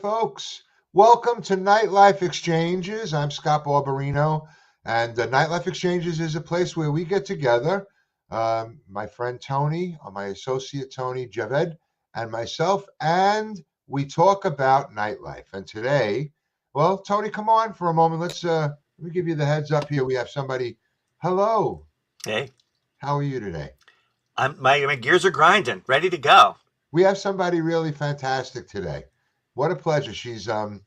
folks. Welcome to NiteLife Exchanges. I'm Scott Barbarino, and NiteLife Exchanges is a place where we get together, my friend Tony, my associate Tony Javed, and myself, and we talk about nightlife. And today, well, Tony, come on for a moment. Let me give you the heads up here. We have somebody. Hello. Hey. How are you today? My gears are grinding, ready to go. We have somebody really fantastic today. What a pleasure. She's a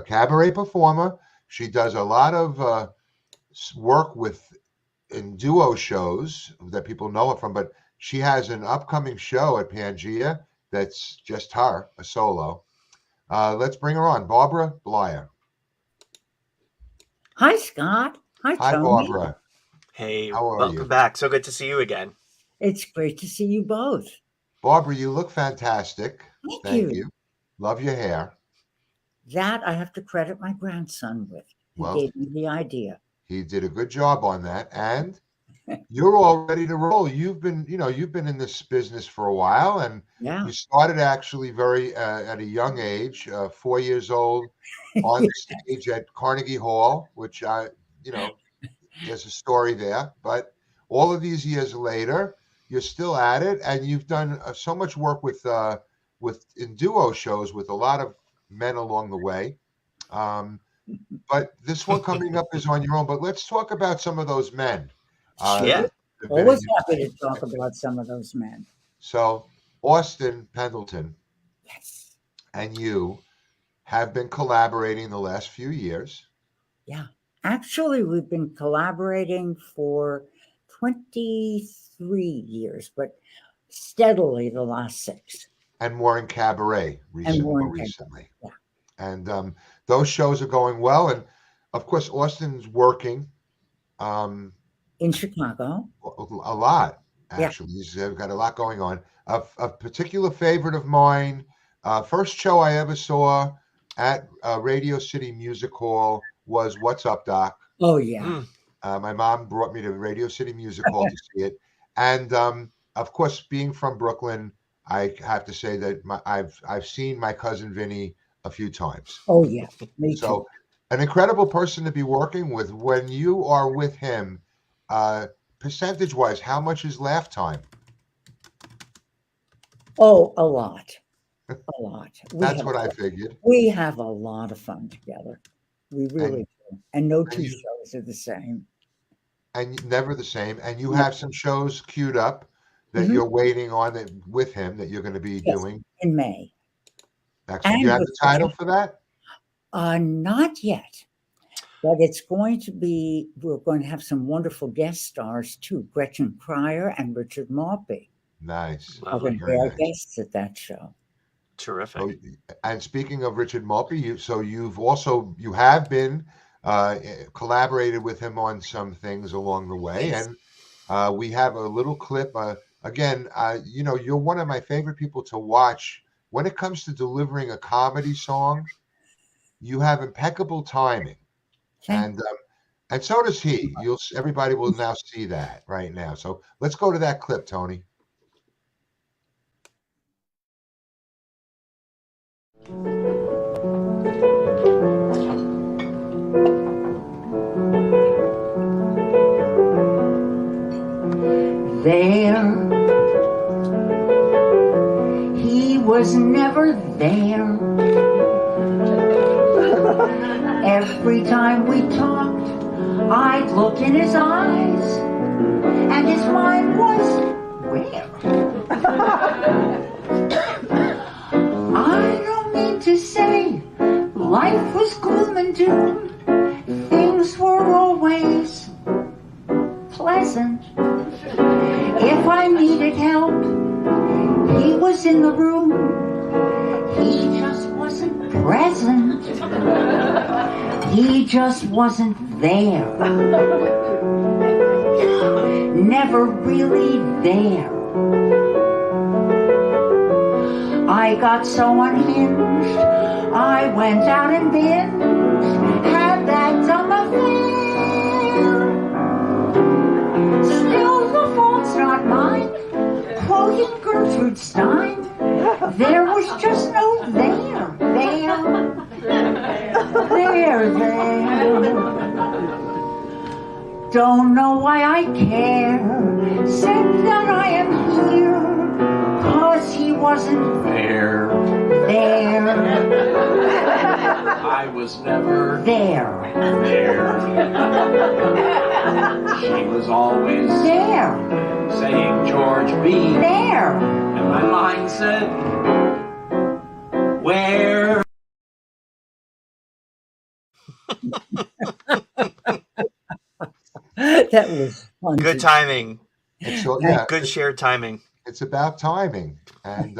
cabaret performer. She does a lot of work in duo shows that people know her from, but she has an upcoming show at Pangea that's just her, a solo. Let's bring her on, Barbara Bleier. Hi, Scott. Hi, Tony. Barbara. Hey, how are welcome you? back. So good to see you again. It's great to see you both. Barbara, you look fantastic. Thank you. Love your hair. That I have to credit my grandson with. He gave me the idea. He did a good job on that. And you're all ready to roll. You've been in this business for a while, and you started actually at a young age, 4 years old, on the stage at Carnegie Hall, which there's a story there. But all of these years later, you're still at it, and you've done so much work in duo shows with a lot of men along the way. But this one coming up is on your own. But let's talk about some of those men. Sure. Always happy to talk about some of those men. So, Austin Pendleton, yes, and you have been collaborating the last few years. Yeah. Actually, we've been collaborating for 23 years, but steadily the last 6. And more in cabaret recently. Yeah. And those shows are going well. And, of course, Austin's working. In Chicago. A lot, actually. He's got a lot going on. A particular favorite of mine, first show I ever saw at Radio City Music Hall was What's Up, Doc? Oh, yeah. My mom brought me to Radio City Music Hall to see it. And, of course, being from Brooklyn, I have to say that I've seen my cousin Vinny a few times. Oh, yeah. Me too. An incredible person to be working with. When you are with him, percentage-wise, how much is laugh time? Oh, a lot. A lot. That's what I figured. We have a lot of fun together. We really do. And no two shows are the same. And never the same. And you have some shows queued up that you're waiting on with him that you're going to be doing? In May. Excellent. Do you have the title for that? Not yet. But it's going to be, we're going to have some wonderful guest stars too. Gretchen Cryer and Richard Maltby. Nice. Are going to be our guests at that show. Terrific. And speaking of Richard Maltby, you have been collaborated with him on some things along the way. Yes. And we have a little clip. Again, you're one of my favorite people to watch. When it comes to delivering a comedy song, you have impeccable timing. And so does he. Everybody will now see that right now. So let's go to that clip, Tony. There, he was never there. Every time we talked, I'd look in his eyes, and his mind was where? I don't mean to say life was gloom and doom. Things were always pleasant. If I needed help, he was in the room. He just wasn't present. He just wasn't there. Never really there. I got so unhinged, I went out and binged, had that dumb affair. Still, the fault's not mine. Quoting Gertrude Stein, there was just no there. Don't know why I care, except that I am here, 'cause he wasn't There. I was never there. She was always There. saying, George B. There. And my mind said, where? That was fun. Good timing. So, yeah, Good shared timing. It's about timing and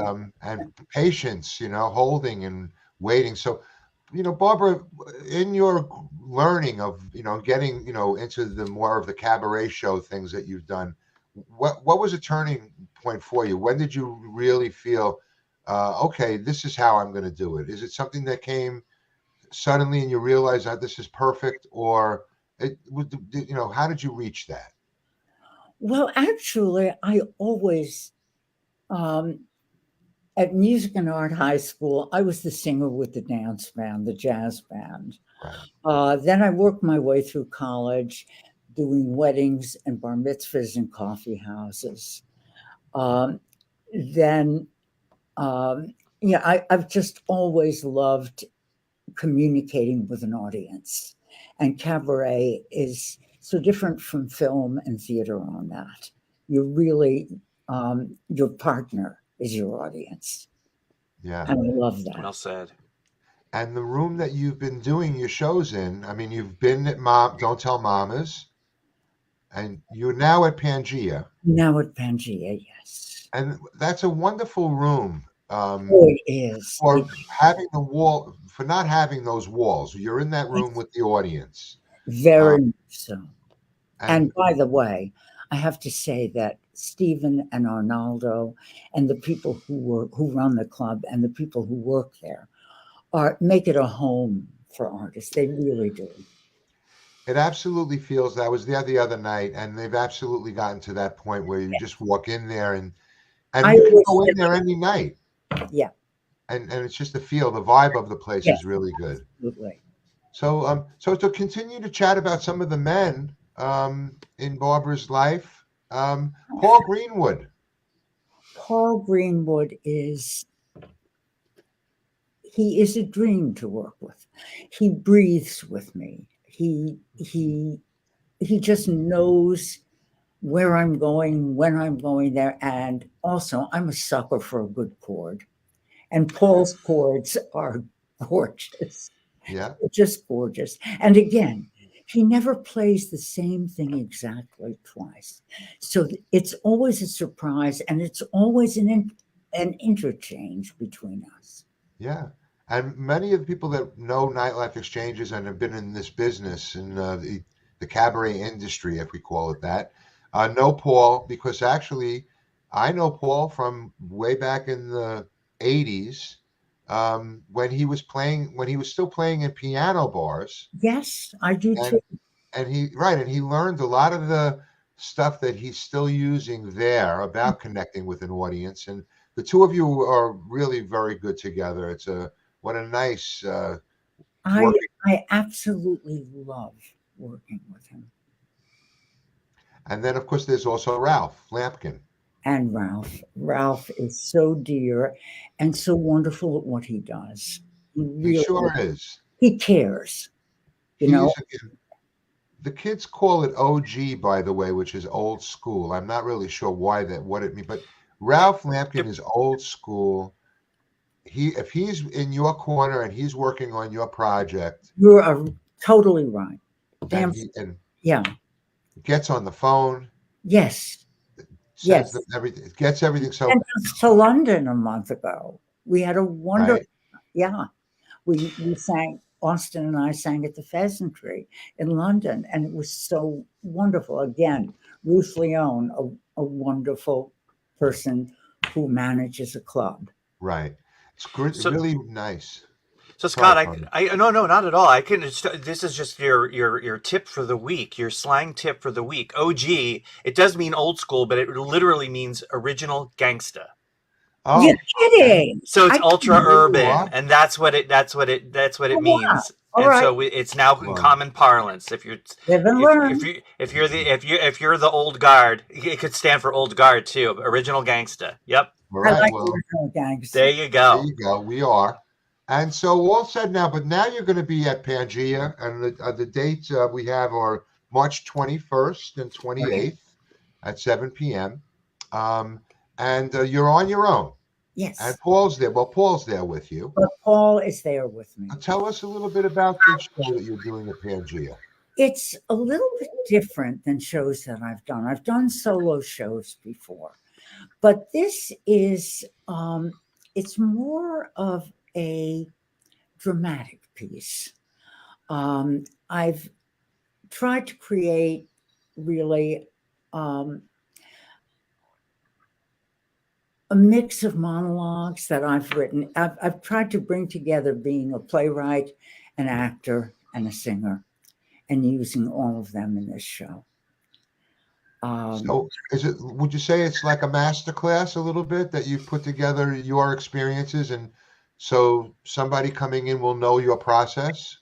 patience, holding and waiting. So, Barbara, in your learning of, getting, into the more of the cabaret show things that you've done, what was a turning point for you? When did you really feel, okay, this is how I'm going to do it? Is it something that came suddenly and you realize that this is perfect, or how did you reach that? Well, actually, I always, at Music and Art High School, I was the singer with the dance band, the jazz band. Right. Then I worked my way through college, doing weddings and bar mitzvahs in coffee houses. Then, I've just always loved communicating with an audience, and cabaret is so different from film and theater on that. You really, your partner is your audience. Yeah. And I love that. Well said. And the room that you've been doing your shows in, I mean, you've been at Don't Tell Mamas, and you're now at Pangea. Now at Pangea, yes. And that's a wonderful room. It is. For having the wall, for not having those walls. You're in that room with the audience. Very much so. And by the way, I have to say that Stephen and Arnaldo and the people who run the club and the people who work there make it a home for artists. They really do. It absolutely feels that. I was there the other night, and they've absolutely gotten to that point where you just walk in there and you can go in there any night. Yeah. And it's just the feel, the vibe of the place is really good. Absolutely. So to continue to chat about some of the men in Barbara's life, Paul Greenwood. Paul Greenwood is a dream to work with. He breathes with me. He just knows where I'm going, when I'm going there. And also, I'm a sucker for a good chord. And Paul's chords are gorgeous. Yeah. Just gorgeous. And again, he never plays the same thing exactly twice. So it's always a surprise, and it's always an interchange between us. Yeah. And many of the people that know Nightlife Exchanges and have been in this business, in the cabaret industry, if we call it that, know Paul, because actually I know Paul from way back in the 80s, when he was still playing in piano bars. Yes, I do too. And he learned a lot of the stuff that he's still using there about connecting with an audience. And the two of you are really very good together. What a nice I absolutely love working with him. And then, of course, there's also Ralph Lampkin. And Ralph is so dear and so wonderful at what he does. He sure is. He cares. You the kids call it OG, by the way, which is old school. I'm not really sure what it means, but Ralph Lampkin is old school. If he's in your corner and he's working on your project, you're totally right. And yeah, gets on the phone. Yes. Yes. Everything. It gets everything. So and to London a month ago, we had a wonderful. Right. Yeah, we sang. Austin and I sang at the Pheasantry in London, and it was so wonderful. Again, Ruth Leone, a wonderful person who manages a club. Right. It's really nice. So Scott, no, not at all. I can. This is just your tip for the week, your slang tip for the week. OG. It does mean old school, but it literally means original gangsta. Oh, you're kidding! So it's ultra urban, and that's what it means. All and right. so it's now in common parlance. If you're Live and learn. if you're the old guard, it could stand for old guard too. Original gangsta. Yep. All I right. like Well, original gangster. There you there go. you go. We are. And so all said now, but now you're going to be at Pangea, and the dates we have are March 21st and 28th at 7 p.m. And you're on your own. Yes. And Paul's there. Well, Paul's there with you. But Paul is there with me. Tell us a little bit about the show that you're doing at Pangea. It's a little bit different than shows that I've done. I've done solo shows before, but this is it's more of a dramatic piece. I've tried to create really a mix of monologues that I've written. I've tried to bring together being a playwright, an actor, and a singer, and using all of them in this show. So would you say it's like a master class a little bit, that you've put together your experiences, and so somebody coming in will know your process?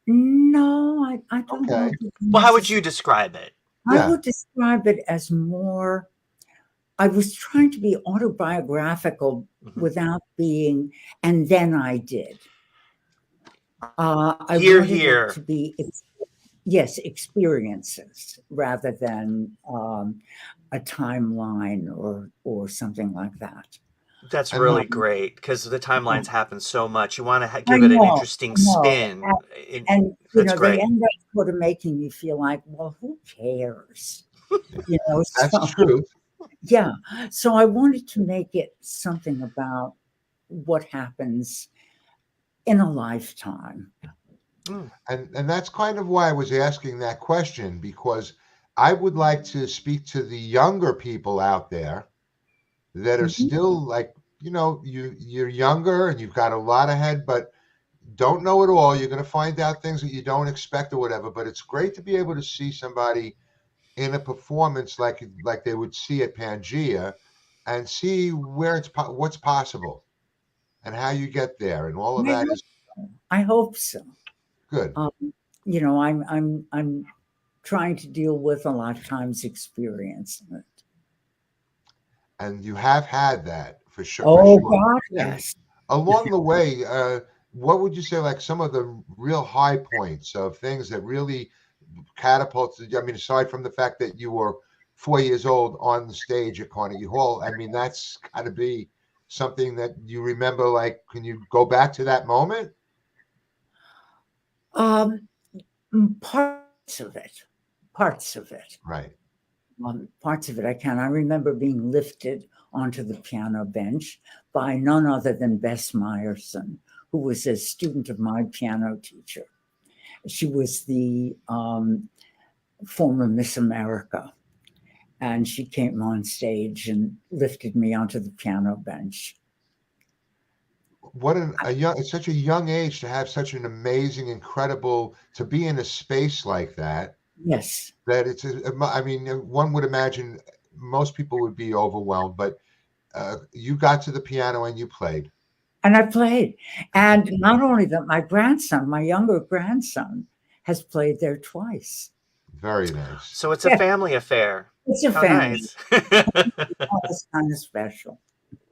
No, I don't know. Okay. Well, how would you describe it? I would describe it as more, I was trying to be autobiographical without being, and then I did. I wanted it to be, yes, experiences rather than a timeline or something like that. That's really great, because the timelines happen so much. You want to give it an interesting spin. And that's great. they end up sort of making you feel like, well, who cares? That's true. Yeah. So I wanted to make it something about what happens in a lifetime. And that's kind of why I was asking that question, because I would like to speak to the younger people out there that are still like, you're younger and you've got a lot ahead, but don't know it all. You're going to find out things that you don't expect or whatever, but it's great to be able to see somebody in a performance like they would see at Pangea, and see where what's possible and how you get there, and all of that is. I hope so. Good. I'm trying to deal with a lifetime's experience. And you have had that for sure. Oh, God, yes. Along the way, what would you say, like some of the real high points of things that really catapulted? I mean, aside from the fact that you were 4 years old on the stage at Carnegie Hall, I mean, that's got to be something that you remember. Like, can you go back to that moment? Parts of it. Right. Parts of it I can. I remember being lifted onto the piano bench by none other than Bess Meyerson, who was a student of my piano teacher. She was the former Miss America, and she came on stage and lifted me onto the piano bench. What it's such a young age to have such an amazing, incredible, to be in a space like that. Yes. That I mean, one would imagine most people would be overwhelmed, but you got to the piano and you played. And I played. And not only that, my younger grandson, has played there twice. Very nice. So it's a family affair. It's a family. Nice. It's kind of special.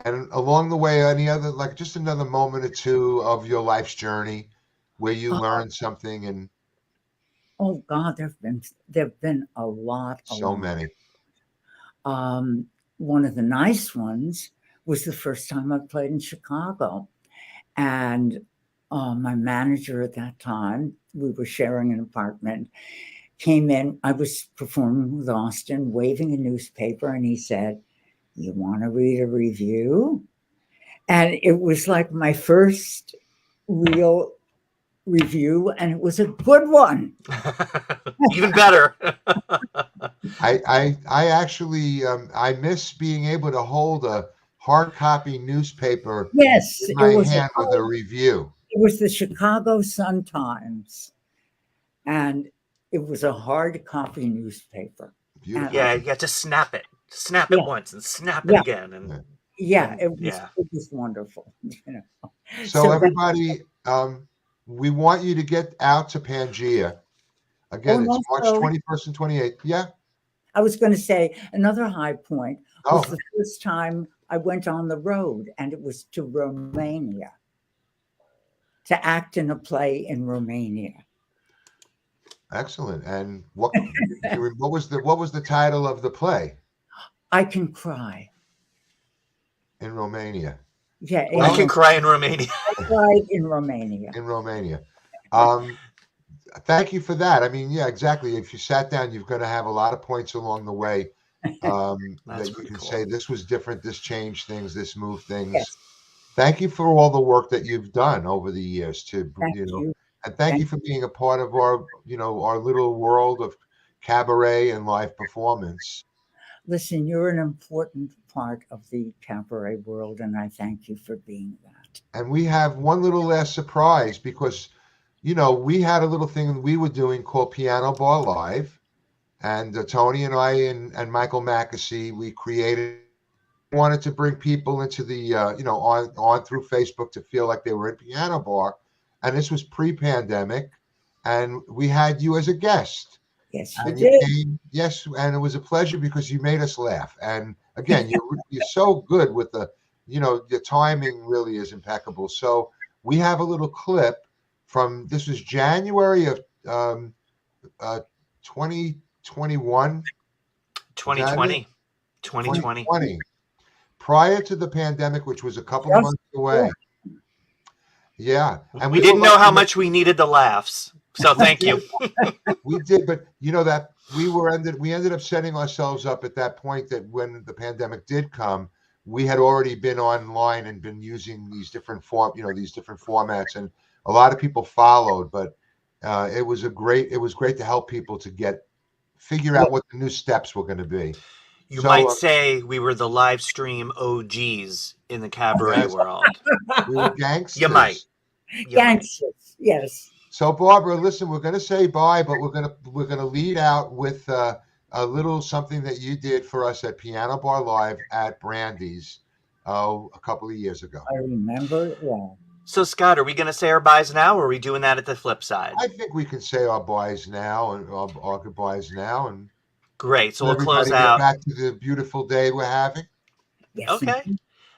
And along the way, any other, like just another moment or two of your life's journey where you learned something? And oh God, there've been a lot. So many. One of the nice ones was the first time I played in Chicago, and my manager at that time, we were sharing an apartment, came in. I was performing with Austin, waving a newspaper, and he said, "You want to read a review?" And it was like my first real review, and it was a good one. Even better. I actually I miss being able to hold a hard copy newspaper in my hand with a review. It was the Chicago Sun-Times, and it was a hard copy newspaper. Beautiful. Yeah, you got to snap it once and snap it again, and it was wonderful. So everybody, we want you to get out to Pangea. Again, it's March 21st and 28th. Yeah. I was going to say another high point was Oh. the first time I went on the road, and it was to Romania to act in a play in Romania. Excellent. And what was the title of the play? I Can Cry. In Romania. Yeah, I Can Cry in Romania. I cried in Romania. In Romania. Thank you for that. I mean, yeah, exactly. If you sat down, you're going to have a lot of points along the way that you can say this was different, this changed things, this moved things. Yes. Thank you for all the work that you've done over the years to, Thank you. and thank you for being a part of our, our little world of cabaret and live performance. Listen, you're an important part of the cabaret world, and I thank you for being that. And we have one little last surprise because, we had a little thing we were doing called Piano Bar Live, and Tony and I and Michael Mackesy, we wanted to bring people into the, on through Facebook to feel like they were in Piano Bar, and this was pre-pandemic, and we had you as a guest. Yes, and you did. came, yes, and it was a pleasure because you made us laugh. And again, you're so good with the, the timing really is impeccable. So we have a little clip from, this was January of 2021. 2020. 2020. Prior to the pandemic, which was a couple of months away. Yeah. And we didn't know how much we needed the laughs. So thank you. We did, but that we ended up setting ourselves up at that point that when the pandemic did come, we had already been online and been using these different formats, and a lot of people followed. But it was great to help people to figure out what the new steps were going to be. You might say we were the live stream OGs in the cabaret world. We were gangsters. You might. Gangsters, yes. So Barbara, listen, we're going to say bye, but we're going to lead out with a little something that you did for us at Piano Bar Live at Brandy's a couple of years ago. I remember it well. So Scott, are we going to say our byes now, or are we doing that at the flip side? I think we can say our byes now and our goodbyes now, and great. So we'll close out. Get back to the beautiful day we're having. Yes. Okay,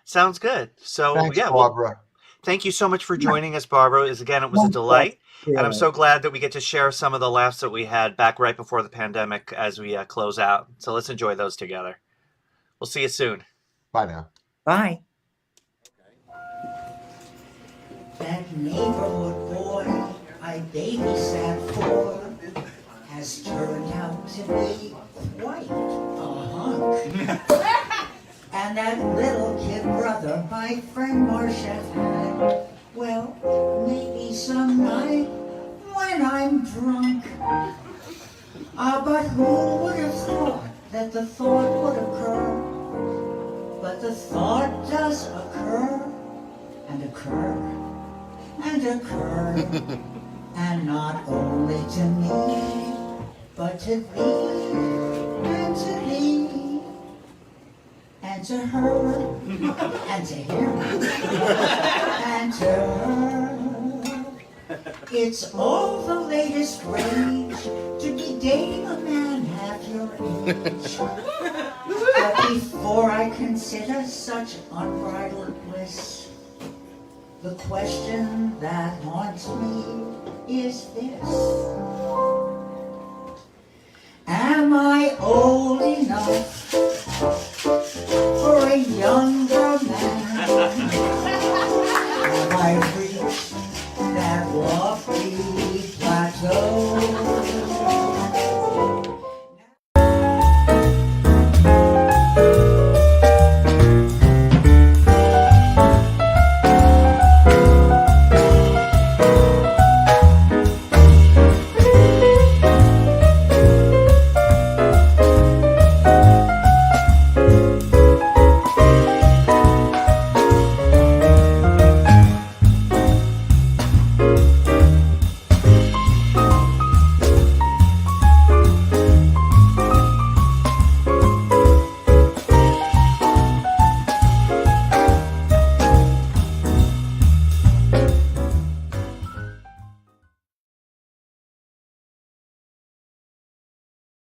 sounds good. So thanks, yeah, Barbara. Thank you so much for joining us, Barbara. Again, it was a delight. And I'm so glad that we get to share some of the laughs that we had back right before the pandemic as we close out. So let's enjoy those together. We'll see you soon. Bye now. Bye. That neighborhood boy I babysat for has turned out to be quite a hunk. And that little kid brother my friend Marcia had, well, maybe some night when I'm drunk. But who would have thought that the thought would occur? But the thought does occur, and occur, and occur. And not only to me, but to thee, and to thee, and to her, and to him, and to her. It's all the latest rage to be dating a man half your age. But before I consider such unbridled bliss, the question that haunts me is this: am I old enough for a young